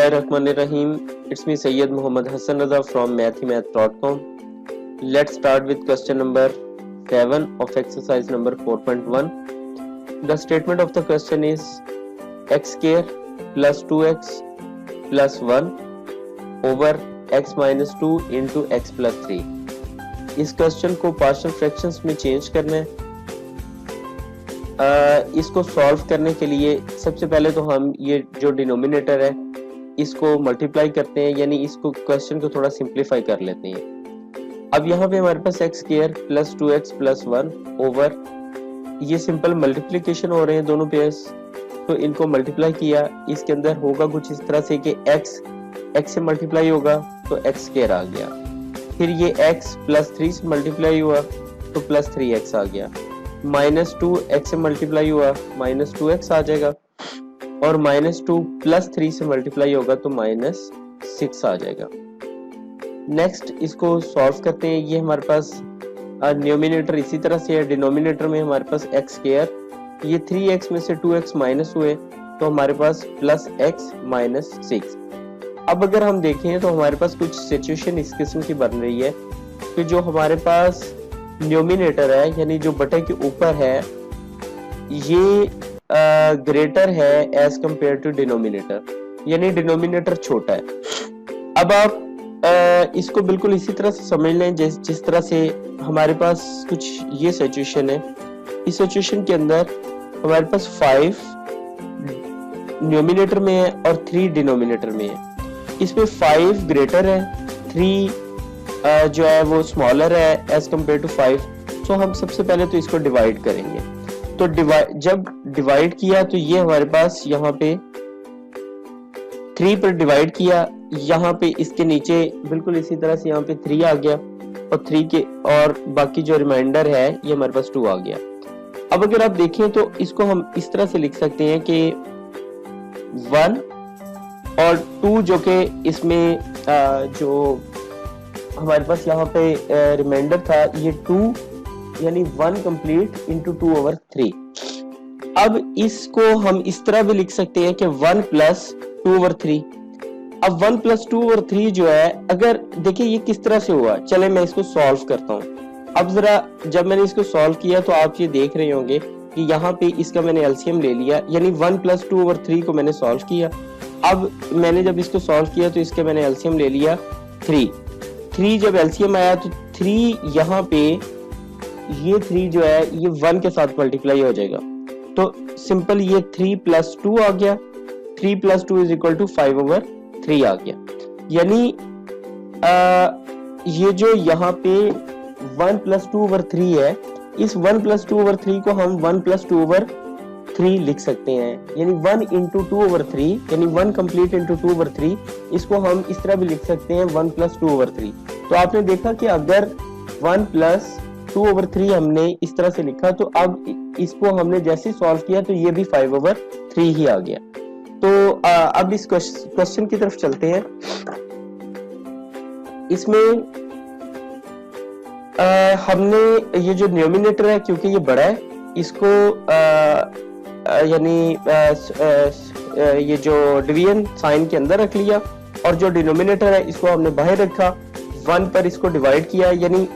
Bismillahirrahmanirrahim. It's me Sayyid Muhammad Hassan Raza from mathemath.com. Let's start with question number 7 of exercise number 4.1. The statement of the question is x square plus 2x plus 1 over x minus 2 into x plus 3. इस question को partial fractions में change करना है। इसको solve करने के लिए सबसे पहले तो हम ये जो डिनोमिनेटर है इसको मल्टीप्लाई करते हैं, यानी इसको क्वेश्चन को थोड़ा सिंप्लीफाई कर लेते हैं। अब यहाँ पे हमारे पास x square plus 2x plus 1 over, ये सिंपल मल्टीप्लिकेशन हो रहे हैं दोनों पेयर्स, तो इनको मल्टीप्लाई किया। इसके अंदर होगा कुछ इस तरह से कि x से मल्टीप्लाई होगा तो एक्स स्क्वायर आ गया, फिर ये x प्लस 3 से मल्टीप्लाई हुआ तो प्लस 3x आ गया, माइनस 2 x से मल्टीप्लाई हुआ माइनस 2x आ जाएगा, और माइनस 2 प्लस 3 से मल्टीप्लाई होगा तो माइनस 6 आ जाएगा। नेक्स्ट इसको सॉल्व करते हैं। ये हमारे पास न्यूमिनेटर इसी तरह से है, डिनोमिनेटर में हमारे पास एक्स स्क्वायर, ये 3x में से 2x माइनस हुए तो हमारे पास प्लस x माइनस 6। अब अगर हम देखें तो हमारे पास कुछ सिचुएशन इस किस्म की बन रही है कि जो हमारे पास न्यूमिनेटर है यानी जो बटे के ऊपर है ये ग्रेटर है एज कंपेयर टू डिनोमिनेटर, यानी डिनोमिनेटर छोटा है। अब आप इसको बिल्कुल इसी तरह से समझ लें जिस तरह से हमारे पास कुछ ये सिचुएशन है। इस सिचुएशन के अंदर हमारे पास 5 न्यूमिनेटर में है और 3 डिनोमिनेटर में है। इसमें 5 ग्रेटर है, 3 जो है वो स्मॉलर है एज कंपेयर टू 5। तो हम सबसे पहले तो इसको डिवाइड करेंगे। तो जब डिवाइड किया तो ये हमारे पास यहाँ पे 3 पर डिवाइड किया, यहाँ पे इसके नीचे बिल्कुल इसी तरह से यहाँ पे 3 आ गया, और 3 के और बाकी जो रिमाइंडर है ये हमारे पास 2 आ गया। अब अगर आप देखें तो इसको हम इस तरह से लिख सकते हैं कि 1 और 2 जो कि इसमें जो हमारे पास यहाँ पे रिमाइंडर था ये 2 यानी 1 कंप्लीट इंटू 2 ओवर 3। अब इसको हम इस तरह भी लिख सकते हैं कि 1 प्लस 2 ओवर 3। अब 1 प्लस 2 ओवर 3 जो है, अगर देखिए ये किस तरह से हुआ, चले मैं इसको सॉल्व करता हूँ। अब जरा जब मैंने इसको सॉल्व किया तो आप ये देख रहे होंगे कि यहाँ पे इसका मैंने एलसीएम ले लिया, यानी 1 प्लस 2 ओवर 3 को मैंने सॉल्व किया। अब मैंने जब इसको सॉल्व किया तो इसका मैंने एलसीएम ले लिया 3 जब एलसीएम आया तो 3 यहाँ पे ये 3 जो है ये 1 के साथ मल्टीप्लाई हो जाएगा, तो सिंपल ये 3 प्लस 2 आ गया, 3 plus 2 is equal to 5 over 3 आ गया। यानी ये जो यहाँ पे 1 प्लस 2 ओवर 3 है, इस 1 प्लस 2 ओवर 3 को हम 1 प्लस 2 ओवर 3 लिख सकते हैं, यानी 1 इंटू 2 ओवर 3, यानी 1 कंप्लीट इंटू 2 ओवर 3। इसको हम इस तरह भी लिख सकते हैं 1 प्लस 2 ओवर 3। तो आपने देखा कि अगर 1 प्लस 2 ओवर 3 हमने इस तरह से लिखा तो अब इसको हमने जैसे सॉल्व किया तो ये भी 5 ओवर 3 ही आ गया। तो अब इस क्वेश्चन की तरफ चलते हैं। इसमें हमने ये जो न्यूमिनेटर है क्योंकि ये बड़ा है, इसको यानी ये जो डिवीजन साइन के अंदर रख लिया, और जो डिनोमिनेटर है इसको हमने बाहर रखा, 1 पर इसको डिवाइड किया। यानी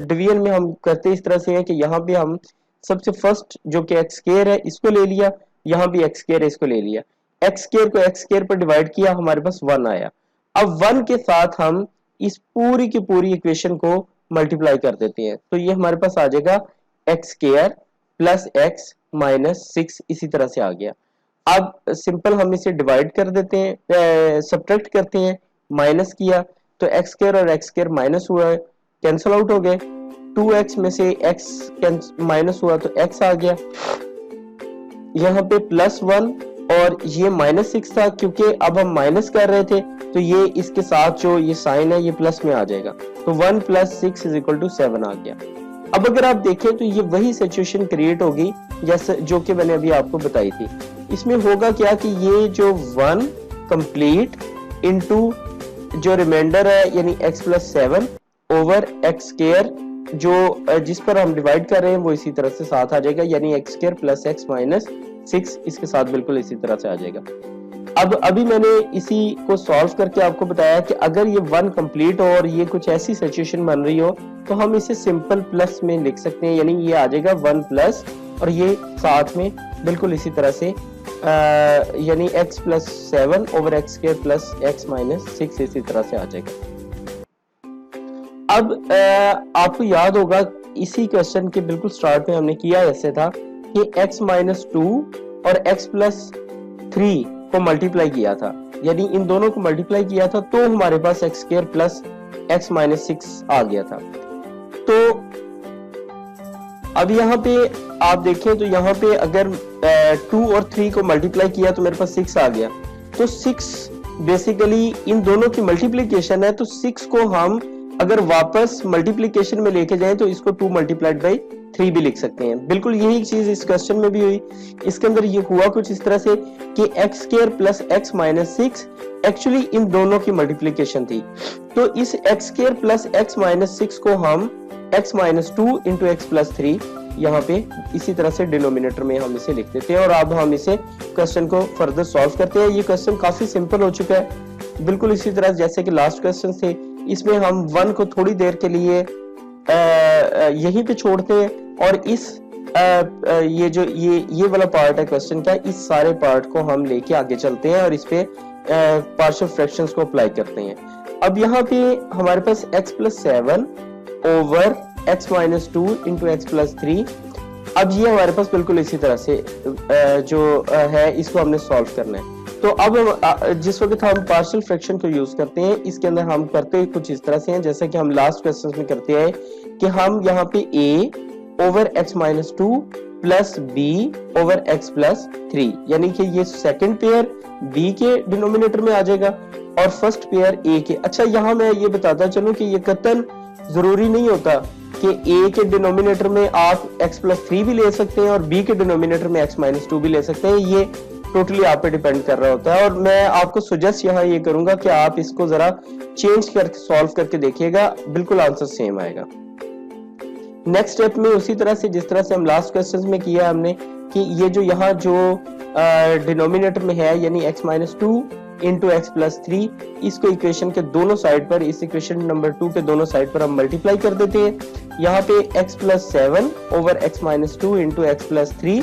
डिवीजन में हम करते इस तरह से है कि यहाँ पे हम सबसे फर्स्ट जो कि एक्स स्क्वायर है इसको ले लिया, यहाँ भी एक्स स्क्वायर है इसको ले लिया, एक्स स्क्वायर को एक्स स्क्वायर पर डिवाइड किया, हमारे पास 1 आया। अब 1 के साथ हम इस पूरी की पूरी इक्वेशन को मल्टीप्लाई कर देते हैं, तो ये हमारे पास आ जाएगा x square plus x minus 6, इसी तरह से आ गया। अब सिंपल हम इसे डिवाइड कर देते हैं, सब्ट्रैक्ट करते हैं, माइनस किया तो एक्स स्क्वायर और एक्स स्क्वायर माइनस हुआ है, कैंसिल आउट हो गए, 2x में से x माइनस हुआ तो x आ गया, यहाँ पे प्लस 1 और ये माइनस 6 था, क्योंकि अब हम माइनस कर रहे थे तो ये इसके साथ जो ये साइन है ये प्लस में आ जाएगा, तो 1 प्लस 6 इज इक्वल टू 7 आ गया। अब अगर आप देखें तो ये वही सिचुएशन क्रिएट होगी जैसे जो कि मैंने अभी आपको बताई थी। इसमें होगा क्या कि ये जो 1 कंप्लीट इनटू जो रिमाइंडर है यानी x plus 7 over x square जो जिस पर हम डिवाइड कर रहे हैं वो इसी तरह से साथ आ जाएगा, यानी x square plus x minus 6 इसके साथ बिल्कुल इसी तरह से आ जाएगा। अब अभी मैंने इसी को सॉल्व करके आपको बताया कि अगर ये 1 कंप्लीट हो और ये कुछ ऐसी सिचुएशन बन रही हो तो हम इसे सिंपल प्लस में लिख सकते हैं, यानी ये आ जाएगा 1 प्लस और ये साथ में बिल्कुल इसी तरह से यानी x plus 7 over x square plus x minus 6 इसी तरह से आ जाएगा। अब आपको याद होगा इसी क्वेश्चन के बिल्कुल स्टार्ट में हमने किया ऐसे था कि x माइनस 2 और x प्लस 3 को मल्टीप्लाई किया था, यानी इन दोनों को मल्टीप्लाई किया था तो हमारे पास x square plus x minus 6 आ गया था। तो अब यहाँ पे आप देखें तो यहाँ पे अगर 2 और 3 को मल्टीप्लाई किया तो मेरे पास 6 आ गया। तो 6 बेसिकली इन दोनों की मल्टीप्लीकेशन है, तो 6 को हम अगर वापस मल्टीप्लीकेशन में लेके जाएं तो इसको 2 मल्टीप्लाइड बाई 3 भी लिख सकते हैं। बिल्कुल यही चीज इस क्वेश्चन में भी हुई। इसके अंदर ये हुआ कुछ इस तरह से कि x square plus x minus 6 actually in दोनों की मल्टीप्लीकेशन थी। तो इस x square plus x minus 6 को हम x minus 2 into x plus 3 यहाँ पे इसी तरह से डिनोमिनेटर में हम इसे लिख देते हैं और अब हम इसे क्वेश्चन को फर्दर सॉल्व करते हैं। ये क्वेश्चन काफी सिंपल हो चुका है, बिल्कुल इसी तरह जैसे कि लास्ट क्वेश्चन थे। इसमें हम 1 को थोड़ी देर के लिए यहीं पे छोड़ते हैं और इस ये वाला पार्ट है क्वेश्चन का, इस सारे पार्ट को हम लेके आगे चलते हैं और इस पे पार्शियल फ्रैक्शंस को अप्लाई करते हैं। अब यहाँ पे हमारे पास x plus 7 over x minus 2 into x plus 3। अब ये हमारे पास बिल्कुल इसी तरह से जो है इसको हमने सॉल्व करना है। तो अब जिस वक्त हम पार्शियल फ्रैक्शन को यूज करते हैं इसके अंदर हम करते कुछ इस तरह से हैं जैसा कि हम लास्ट क्वेश्चन में करते हैं कि हम यहाँ पे a over x minus 2 plus b over x plus 3, यानी कि ये सेकंड पेयर b के डिनोमिनेटर में आ जाएगा और फर्स्ट पेयर a के। अच्छा यहाँ मैं ये बताता चलूं कि ये कतन जरूरी नहीं होता कि a के डिनोमिनेटर में आप x प्लस 3 भी ले सकते हैं और b के डिनोमिनेटर में x माइनस 2 भी ले सकते हैं। ये टोटली आप पे डिपेंड कर रहा होता है और मैं आपको सजेस्ट यहाँ ये करूंगा कि आप इसको जरा चेंज करके सॉल्व करके देखिएगा, बिल्कुल आंसर सेम आएगा। नेक्स्ट स्टेप में उसी तरह से जिस तरह से हम लास्ट क्वेश्चन में किया हमने कि ये जो यहाँ जो डिनोमिनेटर में है यानी x minus 2 into x plus 3, इसको इक्वेशन के दोनों साइड पर, इस इक्वेशन नंबर 2 के दोनों साइड पर हम मल्टीप्लाई कर देते हैं। यहाँ पे x plus 7 over x minus 2 into x plus 3,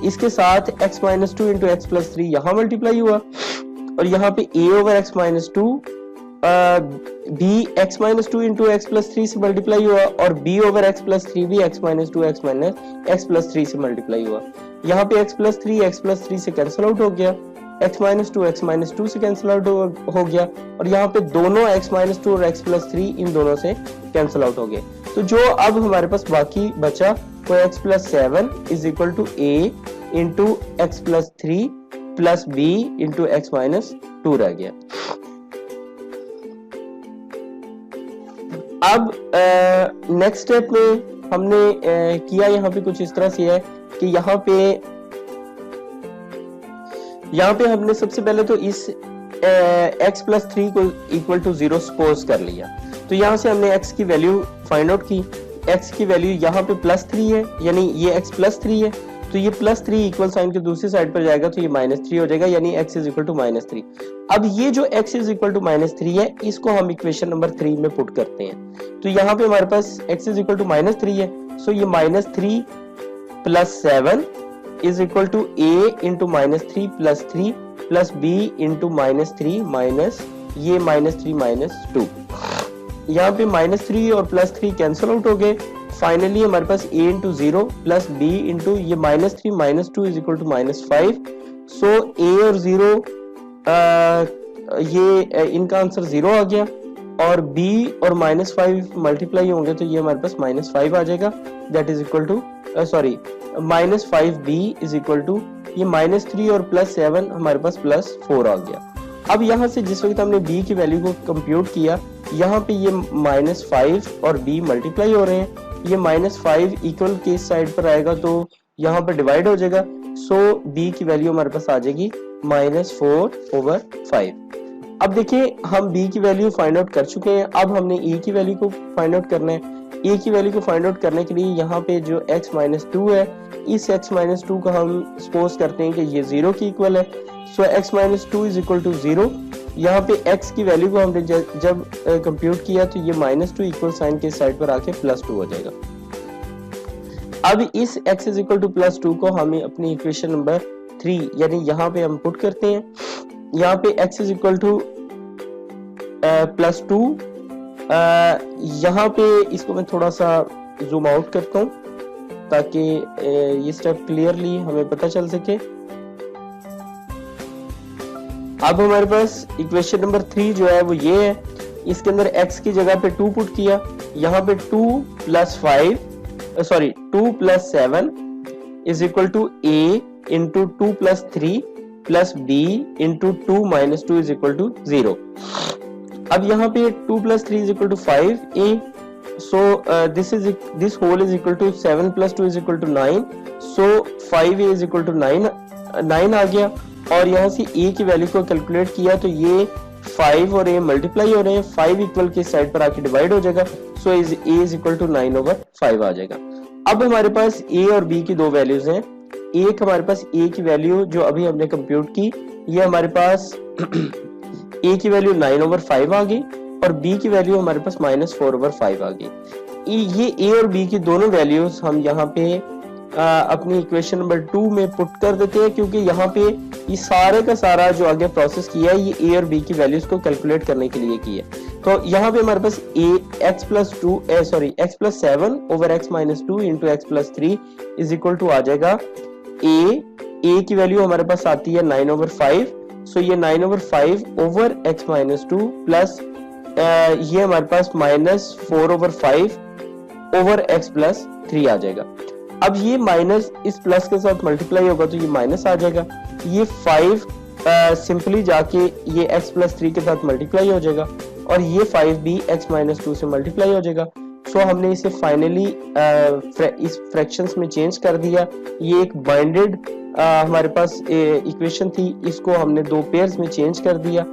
इसके साथ x minus 2 into x plus 3 यहाँ मल्टीप्लाई हुआ और यहाँ पे a over x minus 2 b x minus 2 into x plus 3 से मल्टीप्लाई हुआ और b ओवर एक्स प्लस 3 भी x minus 2 x minus x plus 3 से मल्टीप्लाई हुआ। यहाँ पे x प्लस 3 से कैंसिल आउट हो गया, x माइनस 2 से कैंसिल आउट हो गया और यहाँ पे दोनों x माइनस 2 और x प्लस 3 इन दोनों से कैंसिल आउट हो गए। तो जो अब हमारे पास बाकी बचा वो x plus 7 is equal to a into x plus 3 plus b into x minus 2 रह गया। अब नेक्स्ट स्टेप में हमने किया यहाँ पे कुछ इस तरह से है कि यहाँ पे हमने सबसे पहले तो इस x प्लस 3 को इक्वल टू 0 सपोज कर लिया। तो यहाँ से हमने x की वैल्यू फाइंड आउट की। x की वैल्यू यहाँ पे प्लस 3 है, यानी ये x प्लस 3 है, तो ये प्लस 3 इक्वल साइन के दूसरी साइड पर जाएगा तो ये माइनस 3 हो जाएगा, यानी x is equal to minus 3। अब ये जो x is equal to minus 3 है इसको हम इक्वेशन नंबर 3 में पुट करते हैं। तो यहाँ पे हमारे पास x is equal to minus 3 है, सो ये minus 3 plus 7 is equal to a into minus 3 plus 3 plus b into minus 3 minus ये माइनस 3 माइनस 2। यहाँ पे माइनस 3 और प्लस 3 कैंसिल आउट हो गए। फाइनली हमारे पास a into 0 plus b into ये minus 3 minus 2 is equal to minus 5। So a और 0 ये इनका आंसर 0 आ गया और b और माइनस 5 मल्टीप्लाई होंगे तो ये हमारे पास माइनस 5 आ जाएगा, that is equal to sorry minus 5b is equal to ये माइनस 3 और प्लस 7 हमारे पास प्लस 4 आ गया। अब यहाँ से जिस वक्त हमने b की वैल्यू को कंप्यूट किया, यहाँ पे ये माइनस 5 और b मल्टीप्लाई हो रहे हैं, ये माइनस 5 इक्वल के साइड पर आएगा तो यहाँ पर डिवाइड हो जाएगा। सो b की वैल्यू हमारे पास आ जाएगी माइनस 4 ओवर 5। अब देखिए हम b की वैल्यू फाइंड आउट कर चुके हैं, अब हमने e की वैल्यू को फाइंड आउट करना है। e की वैल्यू को फाइंड आउट करने के लिए यहाँ पे जो x माइनस 2 है, इस x माइनस 2 को हम सपोज करते हैं कि ये 0 की इक्वल है, so x minus two is equal to 0। यहाँ पे x की वैल्यू को हमने जब कंप्यूट किया तो ये माइनस टू इक्वल साइन के साइड पर आके प्लस टू हो जाएगा। अब इस x is equal two plus two को हमें अपनी इक्वेशन नंबर 3 यानी यहाँ पे हम पुट करते हैं। यहाँ पे x is equal two plus two, यहाँ पे इसको मैं थोड़ा सा जूम आउट करता हूँ ताकि ये स्टेप क्लियरली हमें पता चल सके। अब हमारे पास इक्वेशन नंबर 3 जो है वो ये है, इसके अंदर x की जगह पे 2 पुट किया, यहाँ पे 2 plus 7 is equal to a into 2 plus 3 plus b into 2 minus 2 is equal to 0। अब यहाँ पे 2 plus 3 is equal to 5a, so this whole is equal to 7 plus 2 is equal to 9, so 5a is equal to 9 आ गया। और यहाँ से a की value को calculate किया तो ये 5 और a मल्टीप्लाई हो रहे हैं, 5 इक्वल के साइड पर आके डिवाइड हो जाएगा, सो a is equal to 9/5 आ जाएगा। अब हमारे पास a और b की दो वैल्यूज हैं। एक हमारे पास a की वैल्यू जो अभी हमने कंप्यूट की, ये हमारे पास a की वैल्यू 9/5 आ गई और b की वैल्यू हमारे पास -4/5 आ गई। ये a और b की दोनों वैल्यूज हम यहाँ पे अपनी इक्वेशन नंबर 2 में पुट कर देते हैं, क्योंकि यहाँ पे ये सारे का सारा जो आगे प्रोसेस किया है ये a और b की वैल्यूज को कैलकुलेट करने के लिए किया है। तो यहाँ पे हमारे पास x plus 7 over x minus 2 into x plus 3 is equal to आ जाएगा a की वैल्यू हमारे पास आती है 9/5, सो ये 9/5 ओवर x माइनस 2 प्लस ये हमारे पास -4/5 ओवर x प्लस 3 आ जाएगा। अब ये माइनस इस प्लस के साथ मल्टीप्लाई होगा तो ये माइनस आ जाएगा, ये 5 सिंपली जाके ये x प्लस 3 के साथ मल्टीप्लाई हो जाएगा और ये 5 भी x माइनस 2 से मल्टीप्लाई हो जाएगा। सो हमने इसे फाइनली इस फ्रैक्शंस में चेंज कर दिया। ये एक बाइंडेड हमारे पास इक्वेशन थी, इसको हमने दो पेयर्स में चेंज कर दिया।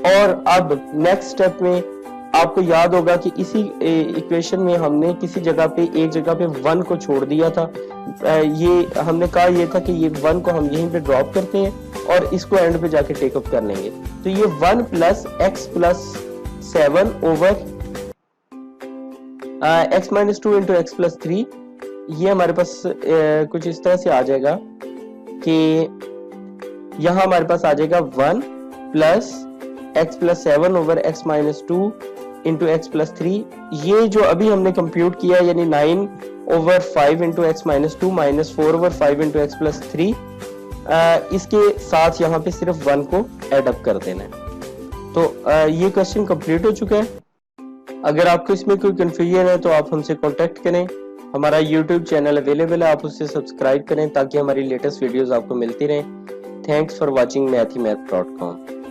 और अब नेक्स्ट स्टेप में आपको याद होगा कि इसी इक्वेशन में हमने किसी जगह पे एक जगह पे 1 को छोड़ दिया था। ये हमने कहा ये था कि ये 1 को हम यहीं पे ड्रॉप करते हैं और इसको एंड पे जाके टेक अप कर लेंगे। तो ये 1 plus x plus 7 over x minus 2 into x plus 3, ये हमारे पास कुछ इस तरह से आ जाएगा कि यहाँ हमारे पास आ जाएगा 1 plus x plus 7 over x minus 2 into x plus 3। ये जो अभी हमने कंप्यूट किया यानी 9/5 into x minus 2 minus 4/5 into x plus 3, इसके साथ यहाँ पे सिर्फ 1 को एड अप कर देना है। तो ये क्वेश्चन कंप्लीट हो चुका है। अगर आपको इसमें कोई कंफ्यूजन है तो आप हमसे कांटेक्ट करें। हमारा यूट्यूब चैनल अवेलेबल है, आप उससे सब्सक्राइब करें ताकि हमारी लेटेस्ट वीडियोस आपको मिलती रहें। Thanks for watching mathemath.com।